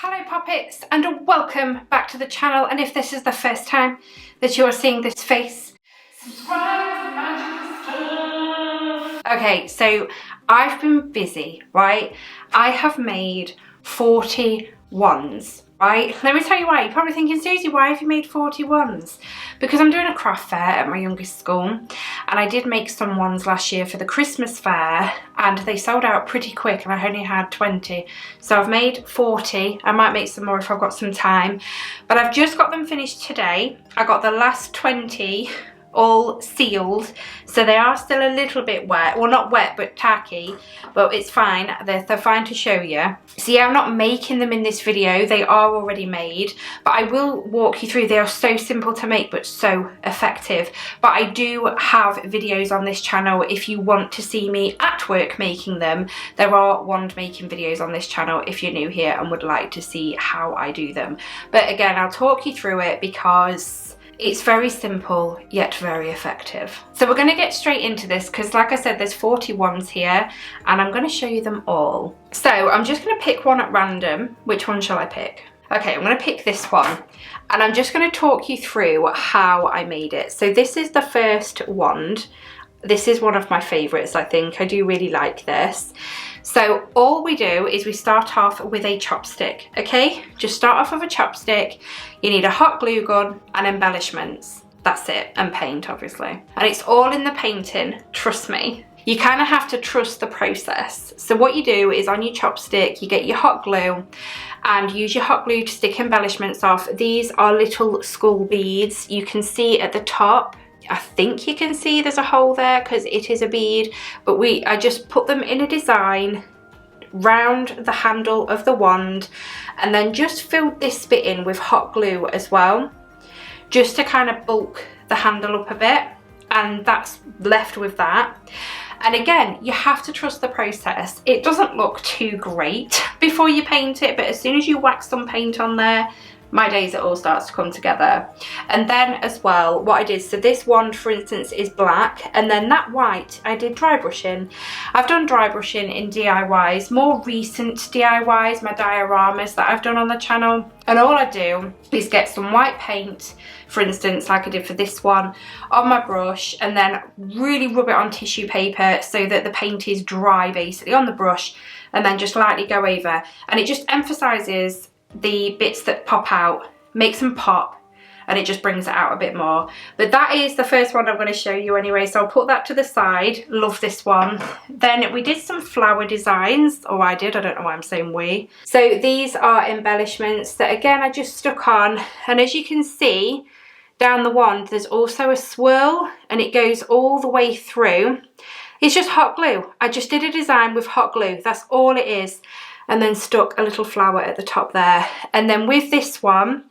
Hello Poppets, and welcome back to the channel, and if this is the first time that you are seeing this face, subscribe for magical stuff. Okay, so I've been busy, right? I have made 40 wands, right? Let me tell you why. You're probably thinking, Susie, why have you made 40 wands? Because I'm doing a craft fair at my youngest school, and I did make some wands last year for the Christmas fair, and they sold out pretty quick, and I only had 20. So I've made 40. I might make some more if I've got some time, but I've just got them finished today. I got the last 20 all sealed, so they are still a little bit wet. Well, not wet, but tacky, but it's fine. They're fine to show you. So yeah, I'm not making them in this video. They are already made, but I will walk you through. They are so simple to make, but so effective. But I do have videos on this channel if you want to see me at work making them. There are wand making videos on this channel if you're new here and would like to see how I do them. But again, I'll talk you through it because it's very simple yet very effective. So we're going to get straight into this because, like I said, there's 40 wands here and I'm going to show you them all. So I'm just going to pick one at random. Which one shall I pick? Okay, I'm going to pick this one and I'm just going to talk you through how I made it. So this is the first wand. This is one of my favourites, I think. I do really like this. So all we do is we start off with a chopstick, okay? Just start off with a chopstick. You need a hot glue gun and embellishments. That's it, and paint, obviously. And it's all in the painting, trust me. You kind of have to trust the process. So what you do is on your chopstick, you get your hot glue and use your hot glue to stick embellishments off. These are little skull beads. You can see at the top, I think you can see there's a hole there because it is a bead, but I just put them in a design round the handle of the wand and then just filled this bit in with hot glue as well, just to kind of bulk the handle up a bit, and that's left with that. And again, you have to trust the process. It doesn't look too great before you paint it, but as soon as you wax some paint on there, my days, it all starts to come together. And then as well, what I did, so this wand, for instance, is black, and then that white, I did dry brushing. I've done dry brushing in DIYs, more recent DIYs, my dioramas that I've done on the channel. And all I do is get some white paint, for instance, like I did for this one, on my brush, and then really rub it on tissue paper so that the paint is dry basically on the brush, and then just lightly go over. And it just emphasises the bits that pop out, makes them pop, and it just brings it out a bit more. But that is the first one I'm going to show you anyway, so I'll put that to the side. Love this one. Then we did some flower designs, or I did, I don't know why I'm saying we. So these are embellishments that again I just stuck on, and as you can see down the wand there's also a swirl and it goes all the way through. It's just hot glue. I just did a design with hot glue, that's all it is, and then stuck a little flower at the top there. And then with this one,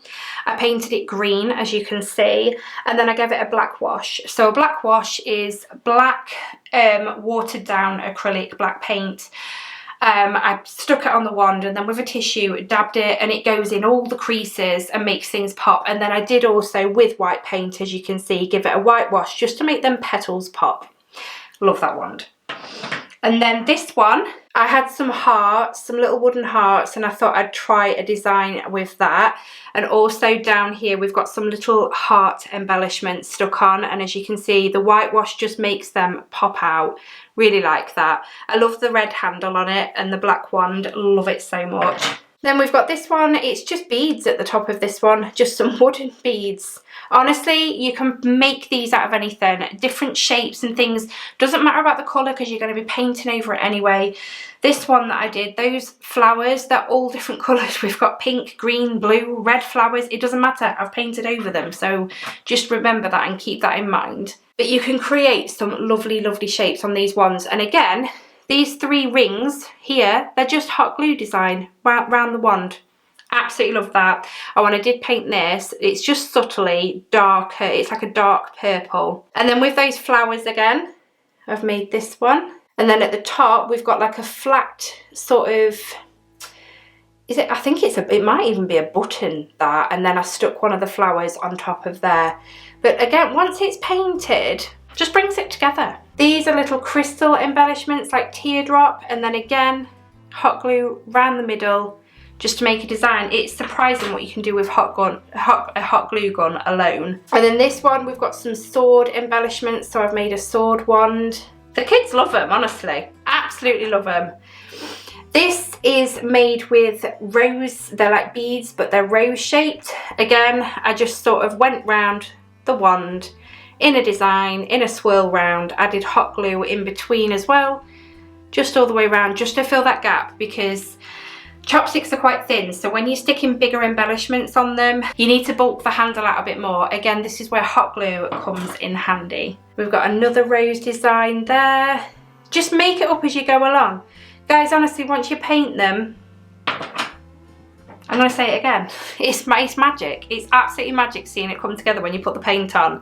I painted it green, as you can see, and then I gave it a black wash. So a black wash is black, watered down acrylic black paint. I stuck it on the wand and then with a tissue dabbed it, and it goes in all the creases and makes things pop. And then I did also, with white paint, as you can see, give it a white wash just to make them petals pop. Love that wand. And then this one, I had some hearts, some little wooden hearts, and I thought I'd try a design with that. And also down here, we've got some little heart embellishments stuck on. And as you can see, the whitewash just makes them pop out. Really like that. I love the red handle on it and the black wand. Love it so much. Then we've got this one. It's just beads at the top of this one. Just some wooden beads. Honestly, you can make these out of anything. Different shapes and things. Doesn't matter about the colour because you're going to be painting over it anyway. This one that I did, those flowers, they're all different colours. We've got pink, green, blue, red flowers. It doesn't matter. I've painted over them. So just remember that and keep that in mind. But you can create some lovely, lovely shapes on these ones. And again, these 3 rings here, they're just hot glue design round the wand. Absolutely love that. Oh, and I did paint this. It's just subtly darker. It's like a dark purple. And then with those flowers again, I've made this one. And then at the top, we've got like a flat sort of, I think it might even be a button, that. And then I stuck one of the flowers on top of there. But again, once it's painted, just brings it together. These are little crystal embellishments like teardrop, and then again, hot glue round the middle, just to make a design. It's surprising what you can do with a hot glue gun alone. And then this one, we've got some sword embellishments. So I've made a sword wand. The kids love them, honestly. Absolutely love them. This is made with rose, they're like beads, but they're rose shaped. Again, I just sort of went round the wand in a design, in a swirl round, added hot glue in between as well, just all the way around, just to fill that gap, because chopsticks are quite thin, so when you're sticking bigger embellishments on them, you need to bulk the handle out a bit more. Again, this is where hot glue comes in handy. We've got another rose design there. Just make it up as you go along. Guys, honestly, once you paint them, I'm going to say it again, it's magic. It's absolutely magic seeing it come together when you put the paint on.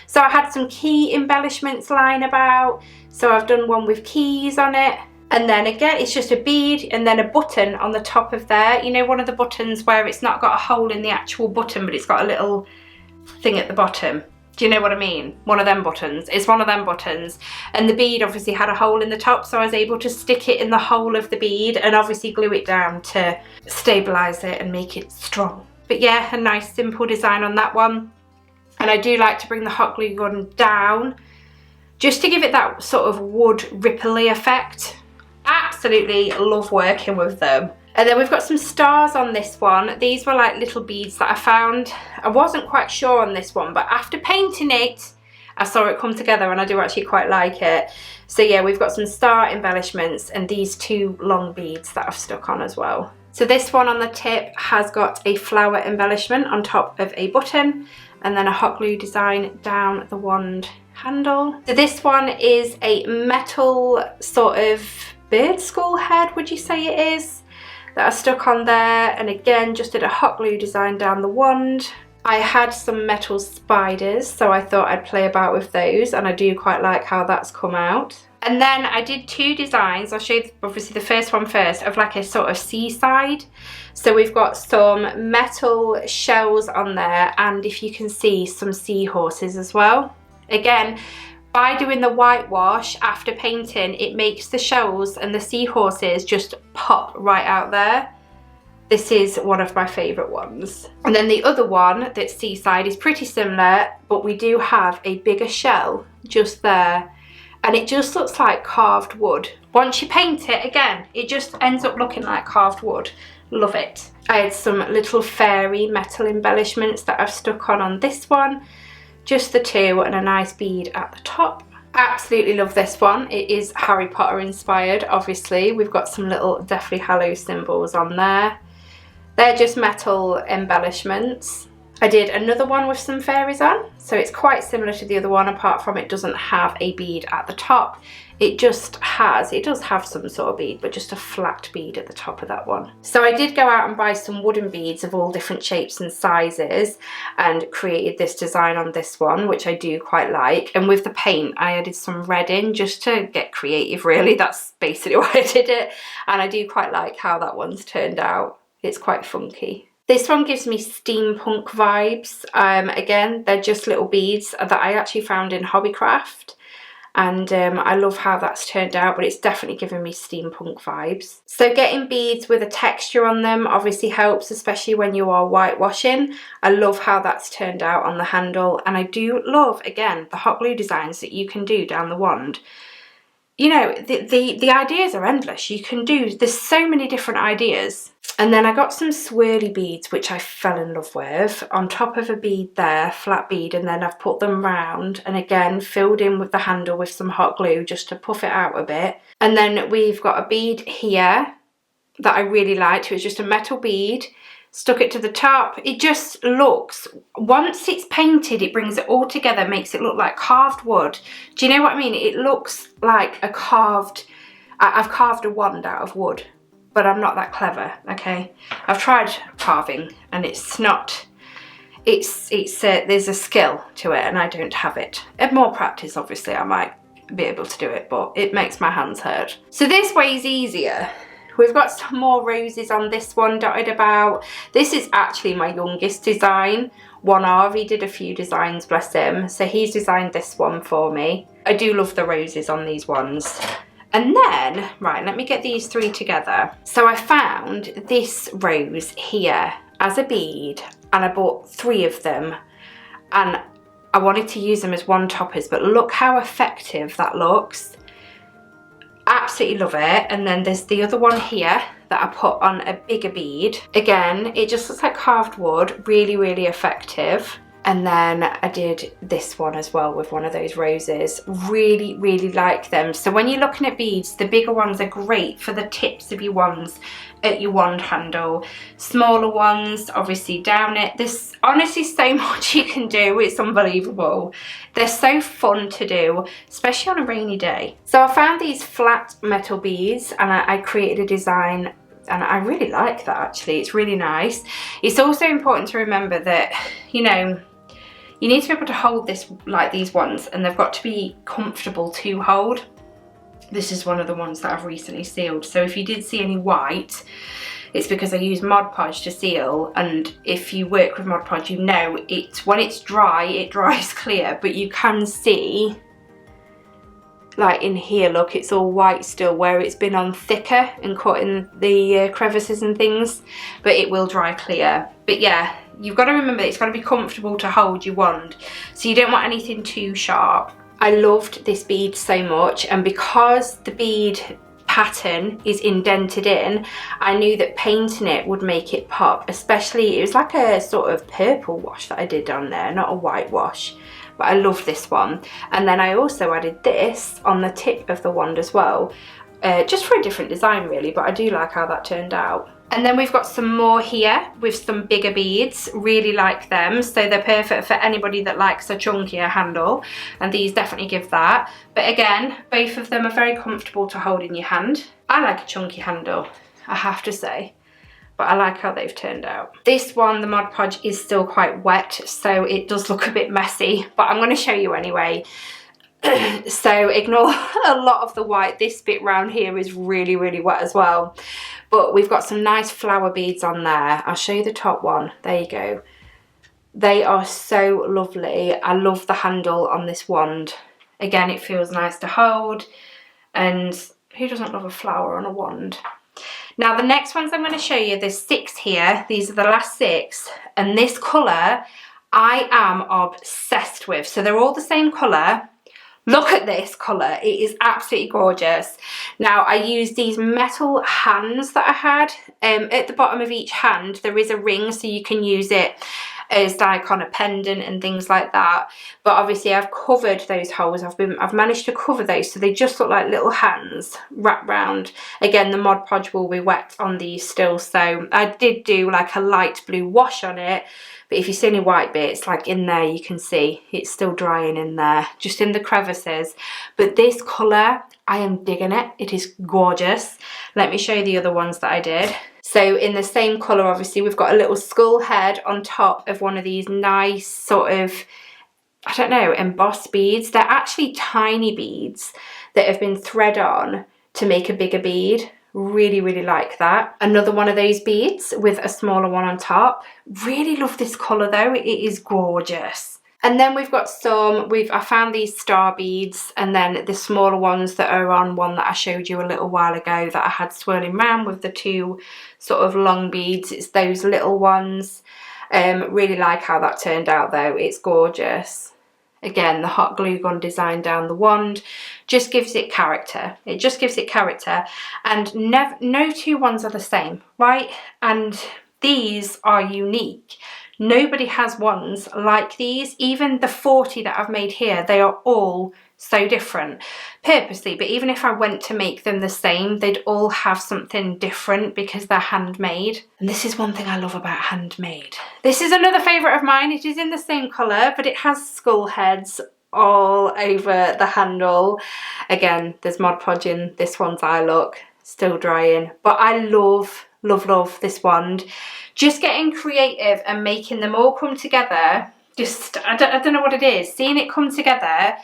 So I had some key embellishments lying about. So I've done one with keys on it. And then again, it's just a bead and then a button on the top of there. You know, one of the buttons where it's not got a hole in the actual button, but it's got a little thing at the bottom. Do you know what I mean? One of them buttons. It's one of them buttons. And the bead obviously had a hole in the top, so I was able to stick it in the hole of the bead and obviously glue it down to stabilise it and make it strong. But yeah, a nice simple design on that one. And I do like to bring the hot glue gun down just to give it that sort of wood ripply effect. Absolutely love working with them. And then we've got some stars on this one. These were like little beads that I found. I wasn't quite sure on this one, but after painting it, I saw it come together and I do actually quite like it. So yeah, we've got some star embellishments and these two long beads that I've stuck on as well. So this one on the tip has got a flower embellishment on top of a button and then a hot glue design down the wand handle. So this one is a metal sort of bird skull head, would you say it is? That I stuck on there, and again just did a hot glue design down the wand. I had some metal spiders, so I thought I'd play about with those, and I do quite like how that's come out. And then I did two designs. I'll show you obviously the first one first, of like a sort of seaside. So we've got some metal shells on there, and if you can see, some seahorses as well. Again, by doing the whitewash after painting, it makes the shells and the seahorses just pop right out there. This is one of my favourite ones. And then the other one that's seaside is pretty similar, but we do have a bigger shell just there. And it just looks like carved wood. Once you paint it, again, it just ends up looking like carved wood. Love it. I had some little fairy metal embellishments that I've stuck on this one. Just the two and a nice bead at the top. Absolutely love this one. It is Harry Potter inspired, obviously. We've got some little Deathly Hallows symbols on there. They're just metal embellishments. I did another one with some fairies on, so it's quite similar to the other one, apart from it doesn't have a bead at the top. It does have some sort of bead, but just a flat bead at the top of that one. So I did go out and buy some wooden beads of all different shapes and sizes and created this design on this one, which I do quite like. And with the paint, I added some red in just to get creative, really. That's basically why I did it. And I do quite like how that one's turned out. It's quite funky. This one gives me steampunk vibes. Again, they're just little beads that I actually found in Hobbycraft. And I love how that's turned out, but it's definitely giving me steampunk vibes. So getting beads with a texture on them obviously helps, especially when you are whitewashing. I love how that's turned out on the handle, and I do love, again, the hot glue designs that you can do down the wand. You know, the ideas are endless. You can do, there's so many different ideas. And then I got some swirly beads, which I fell in love with, on top of a bead there, flat bead, and then I've put them round and again filled in with the handle with some hot glue just to puff it out a bit. And then we've got a bead here that I really liked. It was just a metal bead, stuck it to the top. It just looks, once it's painted, it brings it all together, makes it look like carved wood. Do you know what I mean? It looks like a carved, I've carved a wand out of wood. But I'm not that clever, okay? I've tried carving and it's not, there's a skill to it and I don't have it. And more practice, obviously, I might be able to do it, but it makes my hands hurt. So this way's easier. We've got some more roses on this one dotted about. This is actually my youngest design. He did a few designs, bless him. So he's designed this one for me. I do love the roses on these ones. And then, right, let me get these three together. So I found this rose here as a bead, and I bought 3 of them, and I wanted to use them as one toppers, but look how effective that looks. Absolutely love it. And then there's the other one here that I put on a bigger bead. Again, it just looks like carved wood, really, really effective. And then I did this one as well with one of those roses. Really, really like them. So when you're looking at beads, the bigger ones are great for the tips of your wands at your wand handle. Smaller ones, obviously down it. There's honestly so much you can do. It's unbelievable. They're so fun to do, especially on a rainy day. So I found these flat metal beads, and I created a design, and I really like that actually. It's really nice. It's also important to remember that, you know, you need to be able to hold this like these ones, and they've got to be comfortable to hold. This is one of the ones that I've recently sealed. So if you did see any white, it's because I use Mod Podge to seal, and if you work with Mod Podge, you know when it's dry, it dries clear, but you can see, like in here, look, it's all white still where it's been on thicker and caught in the crevices and things, but it will dry clear. But yeah, you've got to remember it's got to be comfortable to hold your wand, so you don't want anything too sharp. I loved this bead so much, and because the bead pattern is indented in, I knew that painting it would make it pop. Especially, it was like a sort of purple wash that I did on there, not a white wash. But I love this one. And then I also added this on the tip of the wand as well, just for a different design really, but I do like how that turned out. And then we've got some more here with some bigger beads. Really like them, so they're perfect for anybody that likes a chunkier handle, and these definitely give that. But again, both of them are very comfortable to hold in your hand. I like a chunky handle, I have to say, but I like how they've turned out. This one, the Mod Podge, is still quite wet, so it does look a bit messy, but I'm going to show you anyway. So ignore a lot of the white. This bit round here is really, really wet as well. But we've got some nice flower beads on there. I'll show you the top one. There you go. They are so lovely. I love the handle on this wand. Again, it feels nice to hold. And who doesn't love a flower on a wand? Now the next ones I'm going to show you, there's 6 here. These are the last 6. And this colour I am obsessed with. So they're all the same colour. Look at this colour, it is absolutely gorgeous. Now I used these metal hands that I had. At the bottom of each hand there is a ring, so you can use it as like on a pendant and things like that. But obviously I've covered those holes, I've managed to cover those so they just look like little hands wrapped round. Again, the Mod Podge will be wet on these still, so I did do like a light blue wash on it. But if you see any white bits, like in there, you can see it's still drying in there, just in the crevices. But this colour, I am digging it. It is gorgeous. Let me show you the other ones that I did. So in the same colour, obviously, we've got a little skull head on top of one of these nice sort of, I don't know, embossed beads. They're actually tiny beads that have been thread on to make a bigger bead. Really, really like that. Another one of those beads with a smaller one on top. Really love this colour though, it is gorgeous. And then we've got some, I found these star beads, and then the smaller ones that are on one that I showed you a little while ago that I had swirling round with the 2 sort of long beads. It's those little ones. Really like how that turned out though, it's gorgeous. Again, the hot glue gun design down the wand just gives it character. It just gives it character. And no 2 wands are the same, right? And these are unique. Nobody has wands like these. Even the 40 that I've made here, they are all so different purposely. But even if I went to make them the same, they'd all have something different because they're handmade. And this is one thing I love about handmade. This is another favourite of mine. It is in the same colour, but it has skull heads all over the handle. Again, there's Mod Podge in this one's eye look, still drying. But I love, love, love this wand. Just getting creative and making them all come together. Just, I don't know what it is. Seeing it come together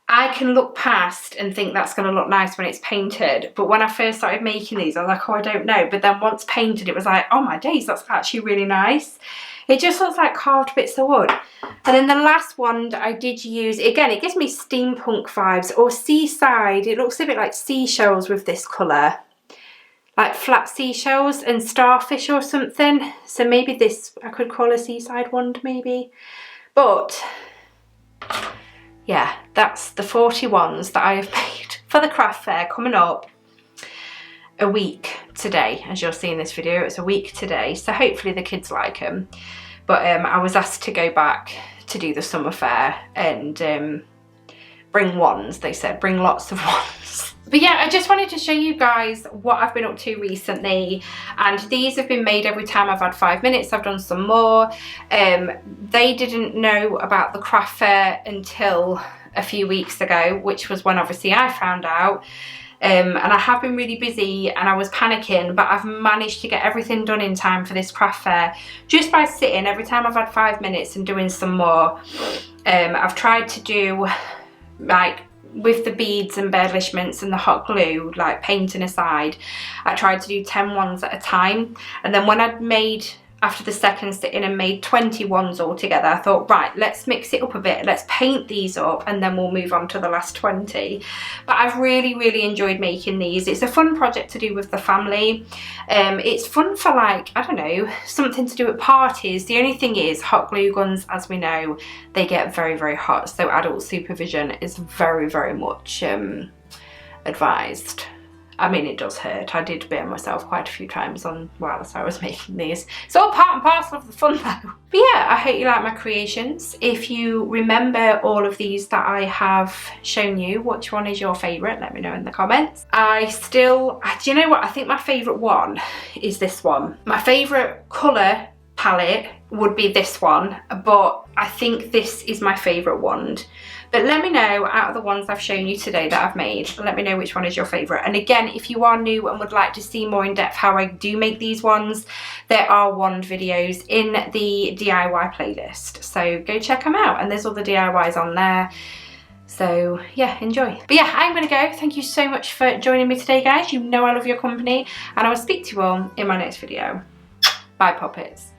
I can look past and think that's going to look nice when it's painted, but when I first started making these I was like, oh, I don't know, but then once painted it was like, oh my days, that's actually really nice. It just looks like carved bits of wood. And then the last one I did use, again, it gives me steampunk vibes or seaside. It looks a bit like seashells with this colour, like flat seashells and starfish or something. So maybe this I could call a seaside wand maybe. But yeah, that's the 40 ones that I have made for the craft fair coming up a week today. As you'll see in this video, it's a week today, so hopefully the kids like them. But I was asked to go back to do the summer fair and bring wands. They said bring lots of wands. But yeah, I just wanted to show you guys what I've been up to recently, and these have been made every time I've had 5 minutes. I've done some more. They didn't know about the craft fair until a few weeks ago, which was when obviously I found out. And I have been really busy and I was panicking, but I've managed to get everything done in time for this craft fair just by sitting every time I've had 5 minutes and doing some more. I've tried to do, like, with the beads, embellishments and the hot glue, like painting aside, I tried to do 10 ones at a time, and then when I'd made, after the second sitting and made 20 ones all together, I thought, right, let's mix it up a bit, let's paint these up and then we'll move on to the last 20. But I've really enjoyed making these. It's a fun project to do with the family. It's fun for, like, I don't know, something to do at parties. The only thing is, hot glue guns, as we know, they get very hot, so adult supervision is very much advised. I mean, it does hurt. I did burn myself quite a few times on whilst I was making these. It's all part and parcel of the fun though. But yeah, I hope you like my creations. If you remember all of these that I have shown you, which one is your favourite? Let me know in the comments. Do you know what? I think my favourite one is this one. My favourite colour palette would be this one, but I think this is my favourite wand. But let me know, out of the ones I've shown you today that I've made, let me know which one is your favourite. And again, if you are new and would like to see more in depth how I do make these wands, there are wand videos in the DIY playlist, so go check them out, and there's all the DIYs on there. So yeah, enjoy. But yeah, I'm gonna go. Thank you so much for joining me today, guys. You know I love your company, and I will speak to you all in my next video. Bye, Poppets.